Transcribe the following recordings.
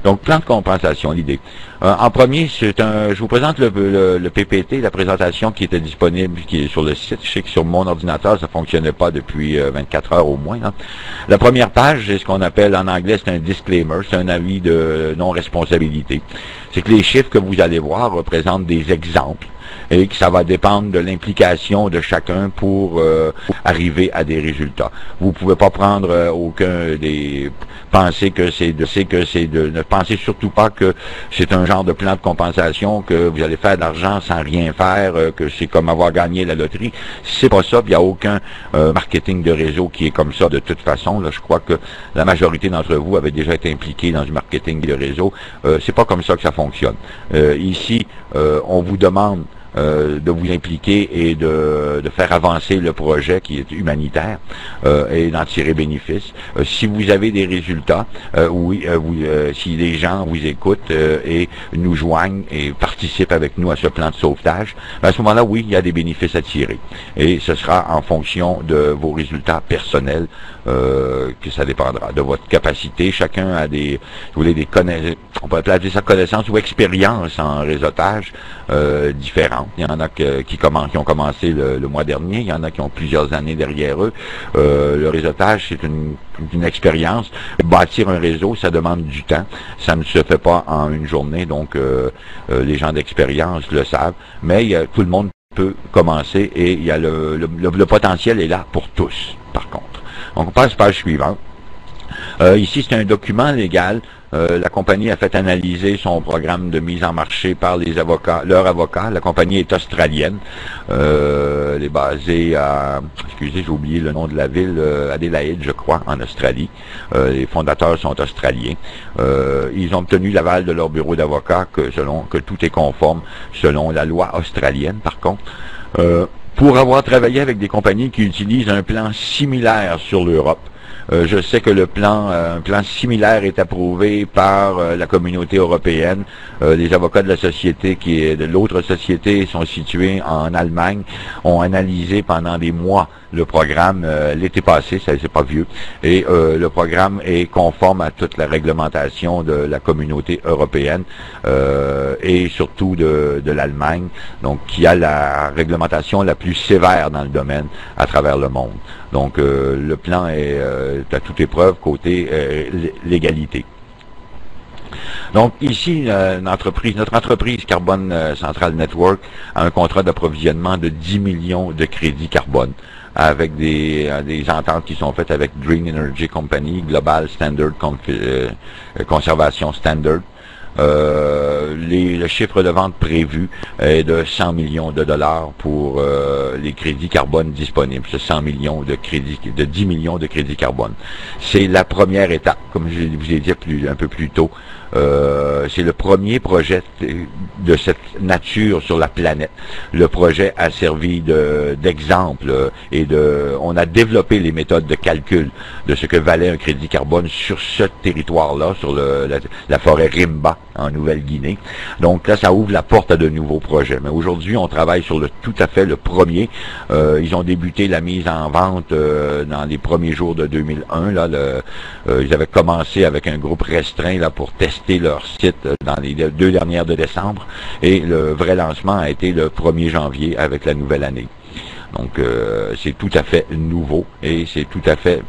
Donc, plan de compensation, l'idée. En premier, je vous présente le PPT, la présentation qui était disponible, qui est sur le site. Je sais que sur mon ordinateur, ça fonctionnait pas depuis 24 heures au moins. Hein. La première page, c'est ce qu'on appelle en anglais, c'est un disclaimer, c'est un avis de non-responsabilité. C'est que les chiffres que vous allez voir représentent des exemples et que ça va dépendre de l'implication de chacun pour arriver à des résultats. Vous pouvez pas prendre aucun des penser que c'est de ne pensez surtout pas que c'est un genre de plan de compensation que vous allez faire de l'argent sans rien faire, que c'est comme avoir gagné la loterie. C'est pas ça, il n'y a aucun marketing de réseau qui est comme ça de toute façon. Là, je crois que la majorité d'entre vous avaient déjà été impliqués dans du marketing de réseau. C'est pas comme ça que ça fonctionne. Ici, on vous demande de vous impliquer et de faire avancer le projet qui est humanitaire et d'en tirer bénéfice. Si vous avez des résultats, si les gens vous écoutent et nous joignent et participent avec nous à ce plan de sauvetage, à ce moment-là, oui, il y a des bénéfices à tirer. Et ce sera en fonction de vos résultats personnels que ça dépendra. De votre capacité, chacun a des, si vous voulez, des connaissances, on peut appeler ça connaissance ou expérience en réseautage différentes. Il y en a qui ont commencé le mois dernier, il y en a qui ont plusieurs années derrière eux. Le réseautage, c'est une expérience. Bâtir un réseau, ça demande du temps. Ça ne se fait pas en une journée, donc les gens d'expérience le savent. Mais tout le monde peut commencer et il y a le potentiel est là pour tous, par contre. Donc on passe à la page suivante. Ici, c'est un document légal. La compagnie a fait analyser son programme de mise en marché par les avocats, leurs avocats. La compagnie est australienne. Elle est basée à, excusez, j'ai oublié le nom de la ville, Adélaïde, je crois, en Australie. Les fondateurs sont australiens. Ils ont obtenu l'aval de leur bureau d'avocats que tout est conforme selon la loi australienne, par contre. Pour avoir travaillé avec des compagnies qui utilisent un plan similaire sur l'Europe. Je sais que un plan similaire est approuvé par la communauté européenne. Les avocats de la société de l'autre société sont situés en Allemagne, ont analysé pendant des mois le programme l'été passé, ça c'est pas vieux, et le programme est conforme à toute la réglementation de la communauté européenne et surtout de l'Allemagne, donc qui a la réglementation la plus sévère dans le domaine à travers le monde. Donc le plan est à toute épreuve côté légalité. Donc ici, notre entreprise Carbone Central Network a un contrat d'approvisionnement de 10 millions de crédits carbone avec des ententes qui sont faites avec Green Energy Company, Global Standard Conservation Standard. Le chiffre de vente prévu est de 100 millions de dollars pour les crédits carbone disponibles. C'est 100 millions de crédits, de 10 millions de crédits carbone. C'est la première étape, comme je vous ai dit un peu plus tôt. C'est le premier projet de cette nature sur la planète. Le projet a servi d'exemple on a développé les méthodes de calcul de ce que valait un crédit carbone sur ce territoire-là, sur la forêt Rimba en Nouvelle-Guinée. Donc là, ça ouvre la porte à de nouveaux projets. Mais aujourd'hui, on travaille sur tout à fait le premier. Ils ont débuté la mise en vente dans les premiers jours de 2001. Là, ils avaient commencé avec un groupe restreint là pour tester leur site dans les 2 dernières de décembre. Et le vrai lancement a été le 1er janvier avec la nouvelle année. Donc c'est tout à fait nouveau et c'est tout à fait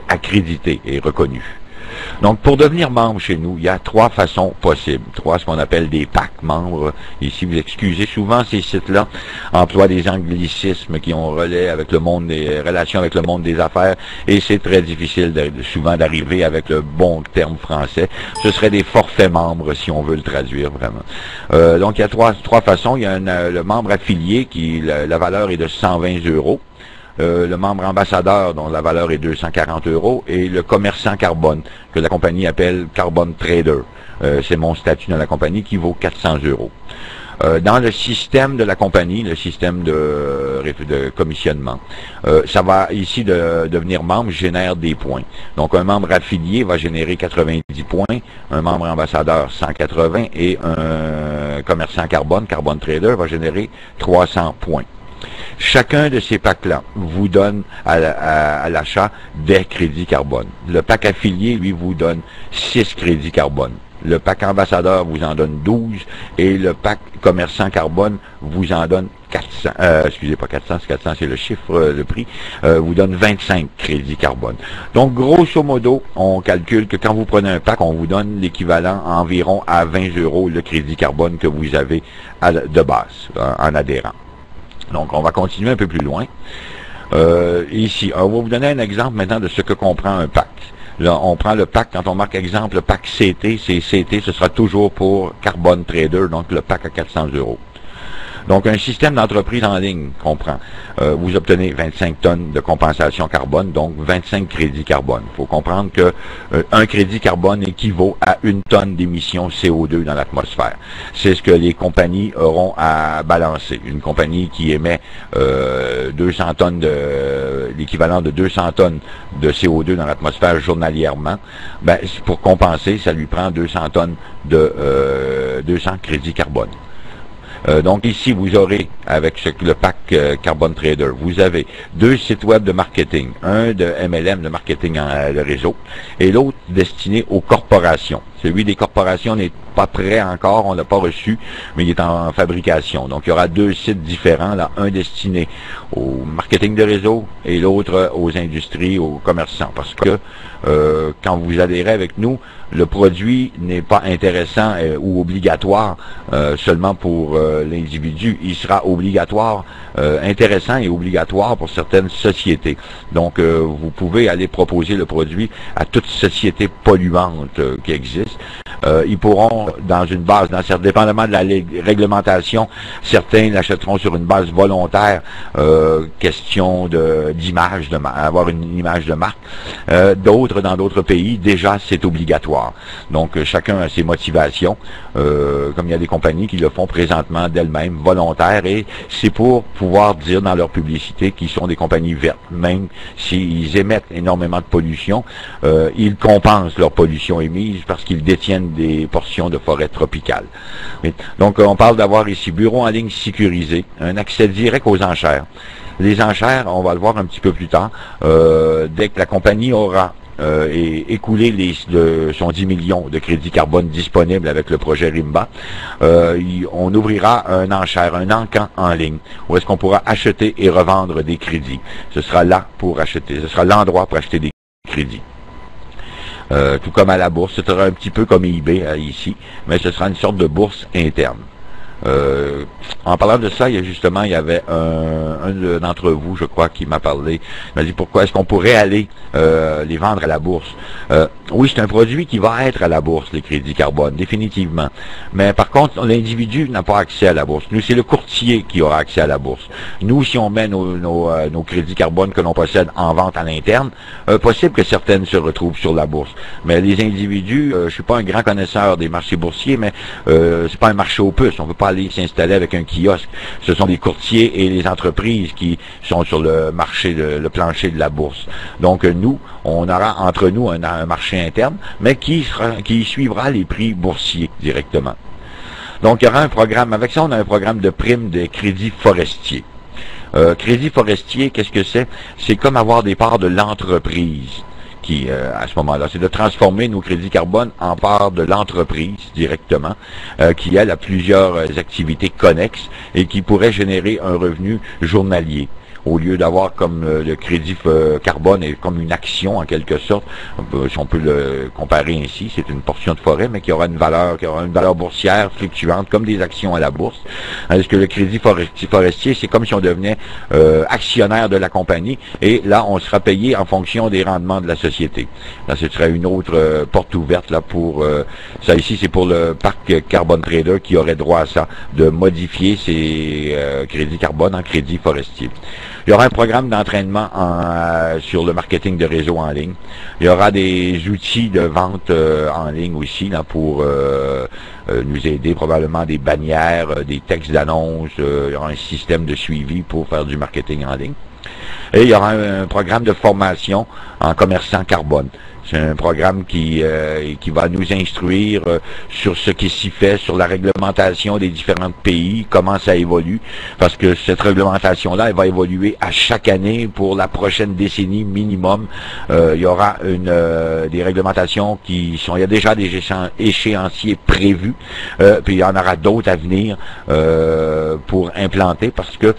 accrédité et reconnu. Donc, pour devenir membre chez nous, il y a 3 façons possibles. 3, ce qu'on appelle des packs membres. Ici, vous excusez, souvent ces sites-là emploient des anglicismes qui ont relais avec le monde des relations avec le monde des affaires et c'est très difficile souvent d'arriver avec le bon terme français. Ce serait des forfaits membres si on veut le traduire vraiment. Donc, il y a trois façons. Il y a le membre affilié qui, la valeur est de 120 €. Le membre ambassadeur dont la valeur est 240 € et le commerçant carbone que la compagnie appelle Carbon Trader. C'est mon statut dans la compagnie qui vaut 400 €. Dans le système de la compagnie, le système de commissionnement, ça va ici de devenir membre génère des points. Donc un membre affilié va générer 90 points, un membre ambassadeur 180 et un commerçant carbone, Carbon Trader, va générer 300 points. Chacun de ces packs-là vous donne à l'achat des crédits carbone. Le pack affilié, lui, vous donne 6 crédits carbone. Le pack ambassadeur vous en donne 12 et le pack commerçant carbone vous en donne 400. Excusez, pas 400, c'est 400, c'est le chiffre, le prix. Vous donne 25 crédits carbone. Donc, grosso modo, on calcule que quand vous prenez un pack, on vous donne l'équivalent environ à 20 € le crédit carbone que vous avez de base en adhérent. Donc, on va continuer un peu plus loin. Ici, on va vous donner un exemple maintenant de ce que comprend un pack. Là, on prend le pack, quand on marque exemple, le pack CT, c'est CT, ce sera toujours pour Carbon Trader, donc le pack à 400 €. Donc, un système d'entreprise en ligne comprend, vous obtenez 25 tonnes de compensation carbone, donc 25 crédits carbone. Il faut comprendre que un crédit carbone équivaut à 1 tonne d'émissions CO2 dans l'atmosphère. C'est ce que les compagnies auront à balancer. Une compagnie qui émet 200 tonnes l'équivalent de 200 tonnes de CO2 dans l'atmosphère journalièrement, ben, pour compenser, ça lui prend 200 tonnes de 200 crédits carbone. Donc ici, vous aurez, avec le pack Carbon Trader, vous avez 2 sites web de marketing. Un de MLM, de marketing de réseau, et l'autre destiné aux corporations. Celui des corporations n'est pas prêt encore, on l'a pas reçu, mais il est en fabrication. Donc il y aura 2 sites différents, là, un destiné au marketing de réseau et l'autre aux industries, aux commerçants. Parce que quand vous adhérez avec nous, le produit n'est pas intéressant ou obligatoire seulement pour l'individu. Il sera obligatoire, intéressant et obligatoire pour certaines sociétés. Donc, vous pouvez aller proposer le produit à toute société polluante qui existe. Ils pourront, dans une base, dépendamment de la réglementation, certains l'achèteront sur une base volontaire, question d'image, avoir une image de marque. D'autres, dans d'autres pays, déjà, c'est obligatoire. Donc, chacun a ses motivations, comme il y a des compagnies qui le font présentement d'elles-mêmes, volontaires, et c'est pour pouvoir dire dans leur publicité qu'ils sont des compagnies vertes. Même s'ils émettent énormément de pollution, ils compensent leur pollution émise parce qu'ils détiennent des portions de forêt tropicale. Donc, on parle d'avoir ici bureau en ligne sécurisé, un accès direct aux enchères. Les enchères, on va le voir un petit peu plus tard, dès que la compagnie aura écoulé son 10 millions de crédits carbone disponibles avec le projet RIMBA, on ouvrira un enchère, un encan en ligne, où est-ce qu'on pourra acheter et revendre des crédits. Ce sera là pour acheter, ce sera l'endroit pour acheter des crédits. Tout comme à la bourse, ce sera un petit peu comme eBay ici, mais ce sera une sorte de bourse interne. En parlant de ça, il y avait un d'entre vous, je crois, qui m'a parlé. Il m'a dit pourquoi est-ce qu'on pourrait aller les vendre à la bourse. Oui, c'est un produit qui va être à la bourse, les crédits carbone, définitivement. Mais par contre, l'individu n'a pas accès à la bourse. Nous, c'est le courtier qui aura accès à la bourse. Nous, si on met nos crédits carbone que l'on possède en vente à l'interne, possible que certaines se retrouvent sur la bourse. Mais les individus, je suis pas un grand connaisseur des marchés boursiers, mais c'est pas un marché aux puces. On peut pas aller s'installer avec un kiosque. Ce sont des courtiers et les entreprises qui sont sur le marché, le plancher de la bourse. Donc nous, on aura entre nous un marché interne, mais qui suivra les prix boursiers directement. Donc il y aura un programme, avec ça on a un programme de prime de crédit forestier. Crédit forestier, qu'est-ce que c'est? C'est comme avoir des parts de l'entreprise. Qui, à ce moment-là, c'est de transformer nos crédits carbone en part de l'entreprise directement, qui elle a plusieurs activités connexes et qui pourrait générer un revenu journalier. Au lieu d'avoir comme le crédit carbone est comme une action en quelque sorte, si on peut le comparer ainsi, c'est une portion de forêt, mais qui aura une valeur boursière fluctuante, comme des actions à la bourse. Est-ce que le crédit forestier, c'est comme si on devenait actionnaire de la compagnie, et là, on sera payé en fonction des rendements de la société. Là, ce serait une autre porte ouverte là pour ça ici, c'est pour le parc Carbon Trader qui aurait droit à ça, de modifier ses crédits carbone en crédit forestier. Il y aura un programme d'entraînement sur le marketing de réseau en ligne. Il y aura des outils de vente en ligne aussi là, pour nous aider, probablement des bannières, des textes d'annonce. Il y aura un système de suivi pour faire du marketing en ligne. Et il y aura un programme de formation en commerçant carbone. C'est un programme qui va nous instruire sur ce qui s'y fait, sur la réglementation des différents pays, comment ça évolue, parce que cette réglementation-là, elle va évoluer à chaque année pour la prochaine décennie minimum. Il y aura des réglementations il y a déjà des échéanciers prévus, puis il y en aura d'autres à venir pour implanter, parce que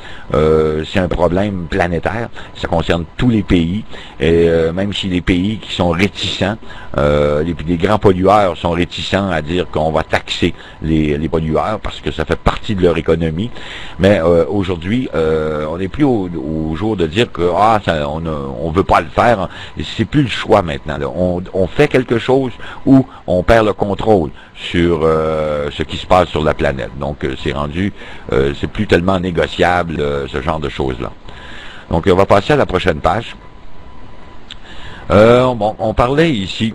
c'est un problème planétaire, ça concerne tous les pays, et même si les pays qui sont réticents, les grands pollueurs sont réticents à dire qu'on va taxer les pollueurs parce que ça fait partie de leur économie. Mais aujourd'hui, on n'est plus au jour de dire que on veut pas le faire. C'est plus le choix maintenant. Là. On fait quelque chose ou on perd le contrôle sur ce qui se passe sur la planète. Donc c'est rendu, c'est plus tellement négociable ce genre de choses-là. Donc on va passer à la prochaine page. On parlait ici